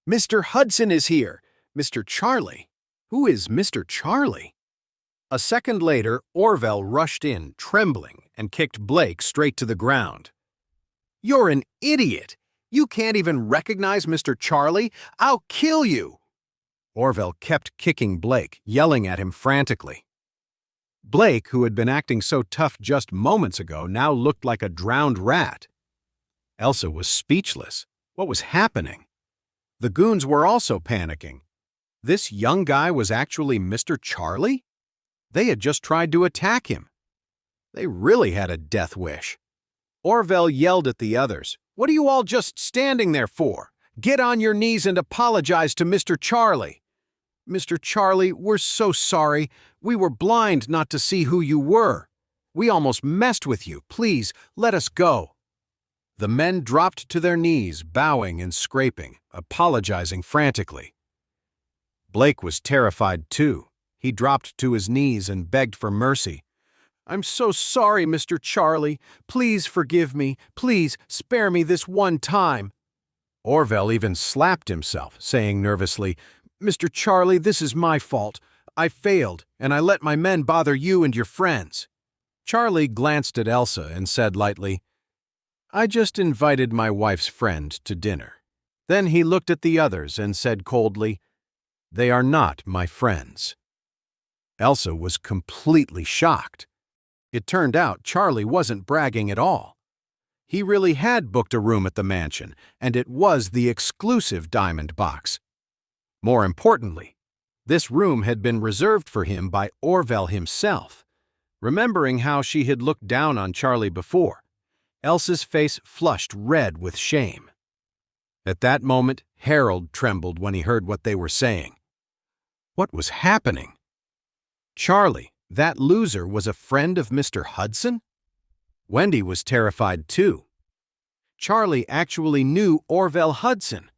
Mr. Hudson is here! Mr. Charlie! Who is Mr. Charlie? A second later, Orville rushed in, trembling, and kicked Blake straight to the ground. You're an idiot! You can't even recognize Mr. Charlie? I'll kill you! Orville kept kicking Blake, yelling at him frantically. Blake, who had been acting so tough just moments ago, now looked like a drowned rat. Elsa was speechless. What was happening? The goons were also panicking. This young guy was actually Mr. Charlie? They had just tried to attack him. They really had a death wish. Orville yelled at the others. What are you all just standing there for? Get on your knees and apologize to Mr. Charlie. Mr. Charlie, we're so sorry. We were blind not to see who you were. We almost messed with you. Please, let us go. The men dropped to their knees, bowing and scraping, apologizing frantically. Blake was terrified too. He dropped to his knees and begged for mercy. I'm so sorry, Mr. Charlie. Please forgive me. Please spare me this one time. Orville even slapped himself, saying nervously, Mr. Charlie, this is my fault. I failed, and I let my men bother you and your friends. Charlie glanced at Elsa and said lightly, I just invited my wife's friend to dinner. Then he looked at the others and said coldly, They are not my friends. Elsa was completely shocked. It turned out Charlie wasn't bragging at all. He really had booked a room at the mansion, and it was the exclusive diamond box. More importantly, this room had been reserved for him by Orville himself. Remembering how she had looked down on Charlie before, Elsa's face flushed red with shame. At that moment, Harold trembled when he heard what they were saying. What was happening? Charlie, that loser, was a friend of Mr. Hudson? Wendy was terrified too. Charlie actually knew Orville Hudson.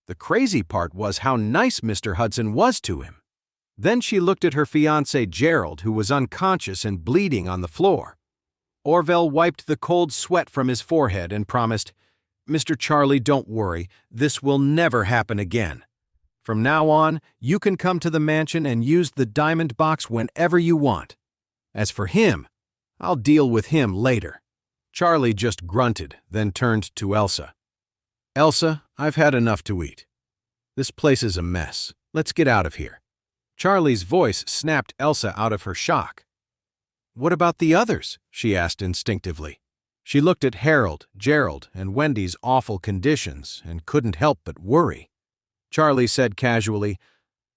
The crazy part was how nice Mr. Hudson was to him. Then she looked at her fiancé Gerald, who was unconscious and bleeding on the floor. Orville wiped the cold sweat from his forehead and promised, Mr. Charlie, don't worry. This will never happen again. From now on, you can come to the mansion and use the diamond box whenever you want. As for him, I'll deal with him later. Charlie just grunted, then turned to Elsa. Elsa, I've had enough to eat. This place is a mess. Let's get out of here. Charlie's voice snapped Elsa out of her shock. What about the others? She asked instinctively. She looked at Harold, Gerald, and Wendy's awful conditions and couldn't help but worry. Charlie said casually,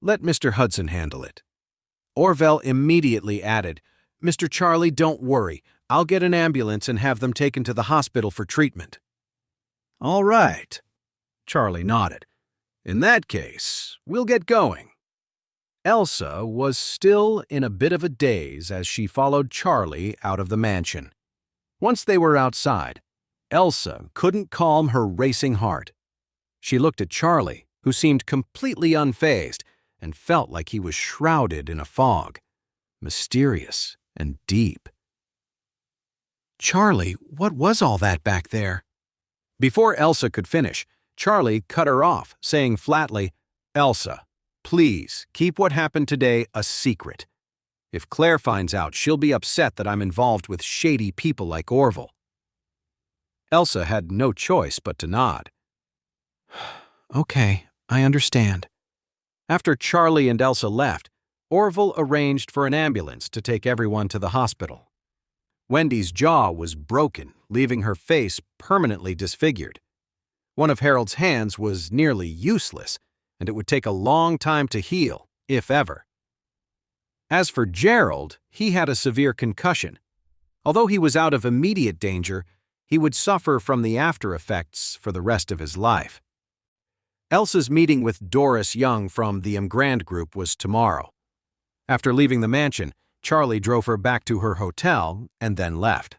Let Mr. Hudson handle it. Orville immediately added, Mr. Charlie, don't worry. I'll get an ambulance and have them taken to the hospital for treatment. All right. Charlie nodded. In that case, we'll get going. Elsa was still in a bit of a daze as she followed Charlie out of the mansion. Once they were outside, Elsa couldn't calm her racing heart. She looked at Charlie, who seemed completely unfazed, and felt like he was shrouded in a fog, mysterious and deep. Charlie, what was all that back there? Before Elsa could finish, Charlie cut her off, saying flatly, Elsa, please keep what happened today a secret. If Claire finds out, she'll be upset that I'm involved with shady people like Orville. Elsa had no choice but to nod. Okay, I understand. After Charlie and Elsa left, Orville arranged for an ambulance to take everyone to the hospital. Wendy's jaw was broken, leaving her face permanently disfigured. One of Harold's hands was nearly useless, and it would take a long time to heal, if ever. As for Gerald, he had a severe concussion. Although he was out of immediate danger, he would suffer from the after effects for the rest of his life. Elsa's meeting with Doris Young from the Grand Group was tomorrow. After leaving the mansion, Charlie drove her back to her hotel and then left.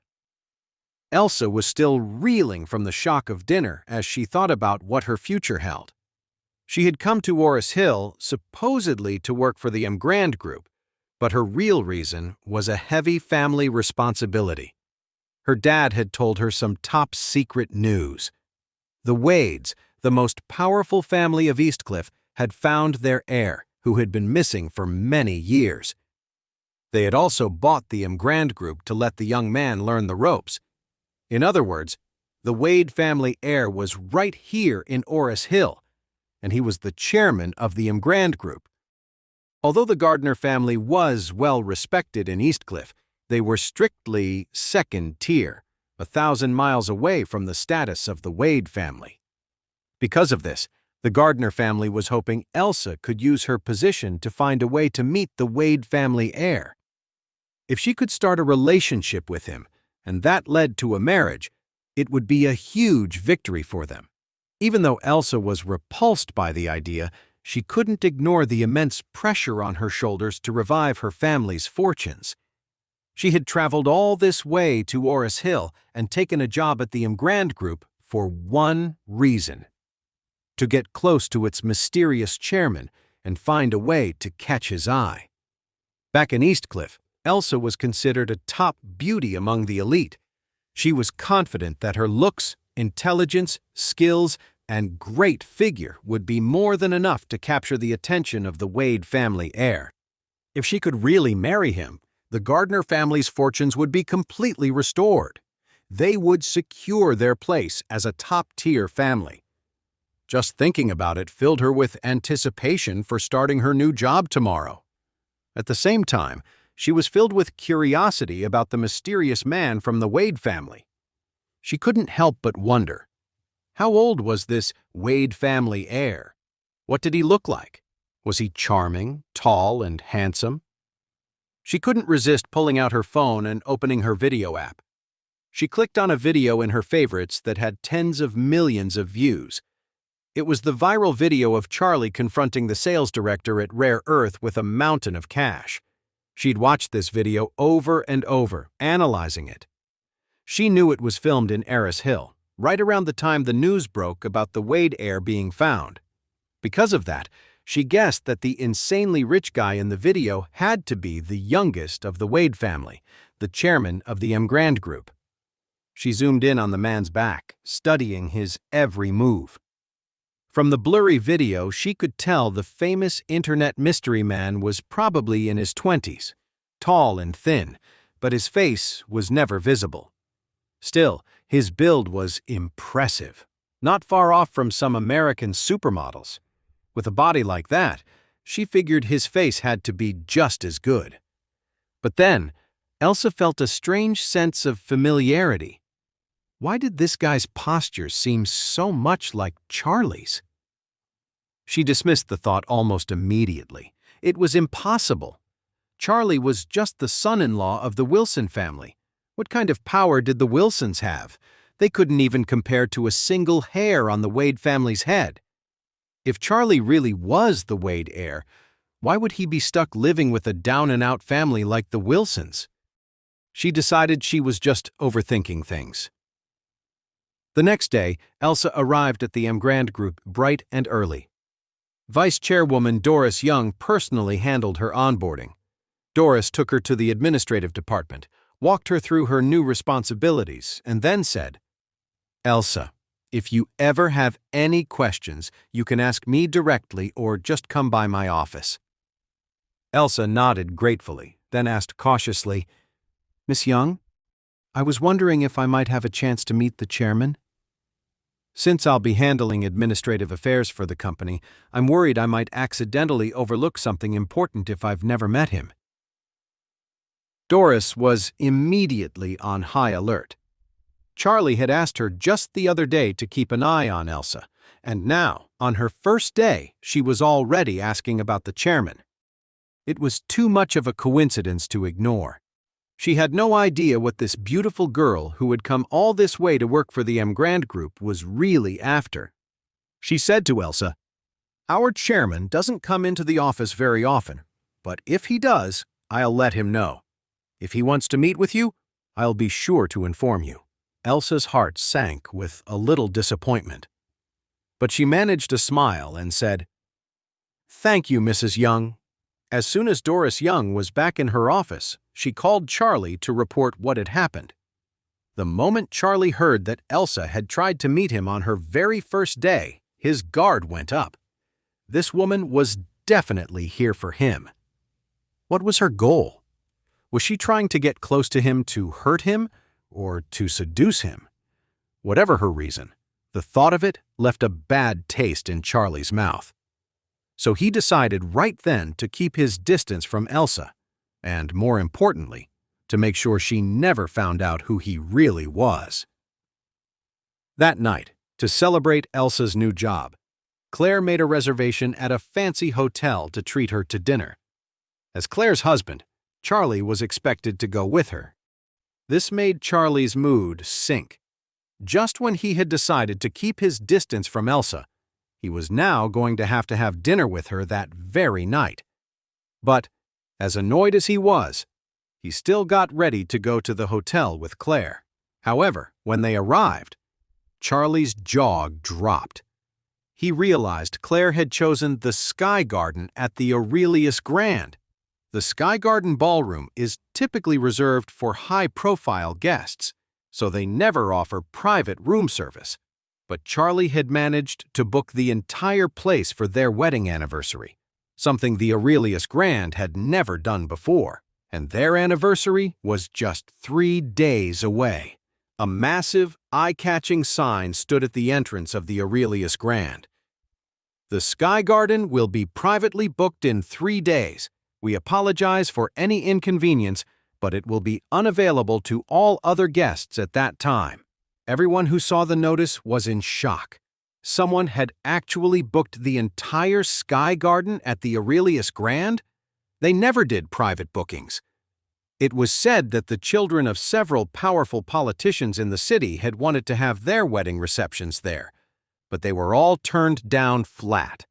Elsa was still reeling from the shock of dinner as she thought about what her future held. She had come to Orus Hill supposedly to work for the Grand Group, but her real reason was a heavy family responsibility. Her dad had told her some top-secret news. The Wades, the most powerful family of Eastcliff had found their heir, who had been missing for many years. They had also bought the Grand Group to let the young man learn the ropes. In other words, the Wade family heir was right here in Orus Hill, and he was the chairman of the Grand Group. Although the Gardner family was well respected in Eastcliff, they were strictly second tier, 1,000 miles away from the status of the Wade family. Because of this, the Gardner family was hoping Elsa could use her position to find a way to meet the Wade family heir. If she could start a relationship with him, and that led to a marriage, it would be a huge victory for them. Even though Elsa was repulsed by the idea, she couldn't ignore the immense pressure on her shoulders to revive her family's fortunes. She had traveled all this way to Orus Hill and taken a job at the Grand Group for one reason: to get close to its mysterious chairman and find a way to catch his eye. Back in Eastcliff, Elsa was considered a top beauty among the elite. She was confident that her looks, intelligence, skills, and great figure would be more than enough to capture the attention of the Wade family heir. If she could really marry him, the Gardner family's fortunes would be completely restored. They would secure their place as a top-tier family. Just thinking about it filled her with anticipation for starting her new job tomorrow. At the same time, she was filled with curiosity about the mysterious man from the Wade family. She couldn't help but wonder, how old was this Wade family heir? What did he look like? Was he charming, tall, and handsome? She couldn't resist pulling out her phone and opening her video app. She clicked on a video in her favorites that had tens of millions of views. It was the viral video of Charlie confronting the sales director at Rare Earth with a mountain of cash. She'd watched this video over and over, analyzing it. She knew it was filmed in Orus Hill, right around the time the news broke about the Wade heir being found. Because of that, she guessed that the insanely rich guy in the video had to be the youngest of the Wade family, the chairman of the Grand Group. She zoomed in on the man's back, studying his every move. From the blurry video, she could tell the famous internet mystery man was probably in his 20s, tall and thin, but his face was never visible. Still, his build was impressive, not far off from some American supermodels. With a body like that, she figured his face had to be just as good. But then, Elsa felt a strange sense of familiarity. Why did this guy's posture seem so much like Charlie's? She dismissed the thought almost immediately. It was impossible. Charlie was just the son-in-law of the Wilson family. What kind of power did the Wilsons have? They couldn't even compare to a single hair on the Wade family's head. If Charlie really was the Wade heir, why would he be stuck living with a down-and-out family like the Wilsons? She decided she was just overthinking things. The next day, Elsa arrived at the Grand Group bright and early. Vice Chairwoman Doris Young personally handled her onboarding. Doris took her to the administrative department, walked her through her new responsibilities, and then said, "Elsa, if you ever have any questions, you can ask me directly or just come by my office." Elsa nodded gratefully, then asked cautiously, "Miss Young, I was wondering if I might have a chance to meet the chairman? Since I'll be handling administrative affairs for the company, I'm worried I might accidentally overlook something important if I've never met him." Doris was immediately on high alert. Charlie had asked her just the other day to keep an eye on Elsa, and now, on her first day, she was already asking about the chairman. It was too much of a coincidence to ignore. She had no idea what this beautiful girl who had come all this way to work for the Grand Group was really after. She said to Elsa, "Our chairman doesn't come into the office very often, but if he does, I'll let him know. If he wants to meet with you, I'll be sure to inform you." Elsa's heart sank with a little disappointment. But she managed a smile and said, "Thank you, Mrs. Young." As soon as Doris Young was back in her office, she called Charlie to report what had happened. The moment Charlie heard that Elsa had tried to meet him on her very first day, His guard went up. This woman was definitely here for him. What was her goal? Was she trying to get close to him to hurt him or to seduce him? Whatever her reason, the thought of it left a bad taste in Charlie's mouth. So he decided right then to keep his distance from Elsa, and more importantly, to make sure she never found out who he really was. That night, to celebrate Elsa's new job, Claire made a reservation at a fancy hotel to treat her to dinner. As Claire's husband, Charlie was expected to go with her. This made Charlie's mood sink. Just when he had decided to keep his distance from Elsa, he was now going to have dinner with her that very night. But, as annoyed as he was, he still got ready to go to the hotel with Claire. However, when they arrived, Charlie's jaw dropped. He realized Claire had chosen the Sky Garden at the Aurelius Grand. The Sky Garden ballroom is typically reserved for high-profile guests, so they never offer private room service. But Charlie had managed to book the entire place for their wedding anniversary, something the Aurelius Grand had never done before, and their anniversary was just 3 days away. A massive, eye-catching sign stood at the entrance of the Aurelius Grand. The Sky Garden will be privately booked in 3 days. We apologize for any inconvenience, but it will be unavailable to all other guests at that time. Everyone who saw the notice was in shock. Someone had actually booked the entire Sky Garden at the Aurelius Grand? They never did private bookings. It was said that the children of several powerful politicians in the city had wanted to have their wedding receptions there, but they were all turned down flat.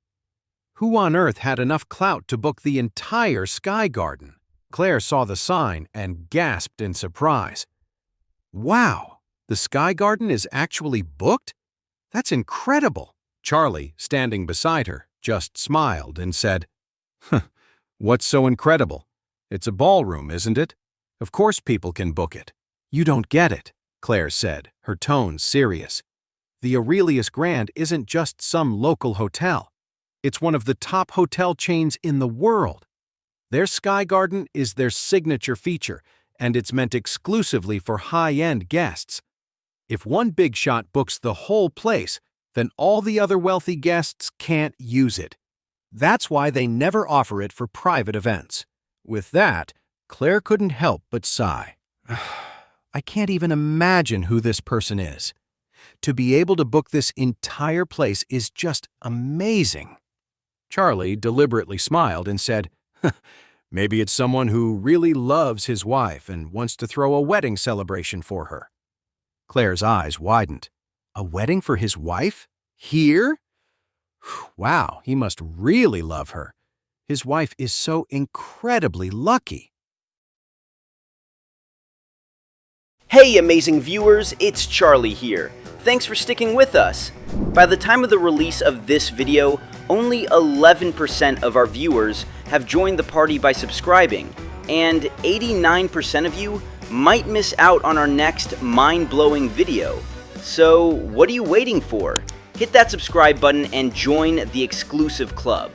Who on earth had enough clout to book the entire Sky Garden? Claire saw the sign and gasped in surprise. Wow! The Sky Garden is actually booked? That's incredible! Charlie, standing beside her, just smiled and said, "What's so incredible? It's a ballroom, isn't it? Of course people can book it." "You don't get it," Claire said, her tone serious. "The Aurelius Grand isn't just some local hotel. It's one of the top hotel chains in the world. Their Sky Garden is their signature feature, and it's meant exclusively for high-end guests. If one big shot books the whole place, then all the other wealthy guests can't use it. That's why they never offer it for private events." With that, Claire couldn't help but sigh. I can't even imagine who this person is. To be able to book this entire place is just amazing. Charlie deliberately smiled and said, "Maybe it's someone who really loves his wife and wants to throw a wedding celebration for her." Claire's eyes widened. A wedding for his wife? Here? Wow, he must really love her. His wife is so incredibly lucky. Hey amazing viewers, it's Charlie here. Thanks for sticking with us. By the time of the release of this video, only 11% of our viewers have joined the party by subscribing, and 89% of you might miss out on our next mind-blowing video. So what are you waiting for? Hit that subscribe button and join the exclusive club.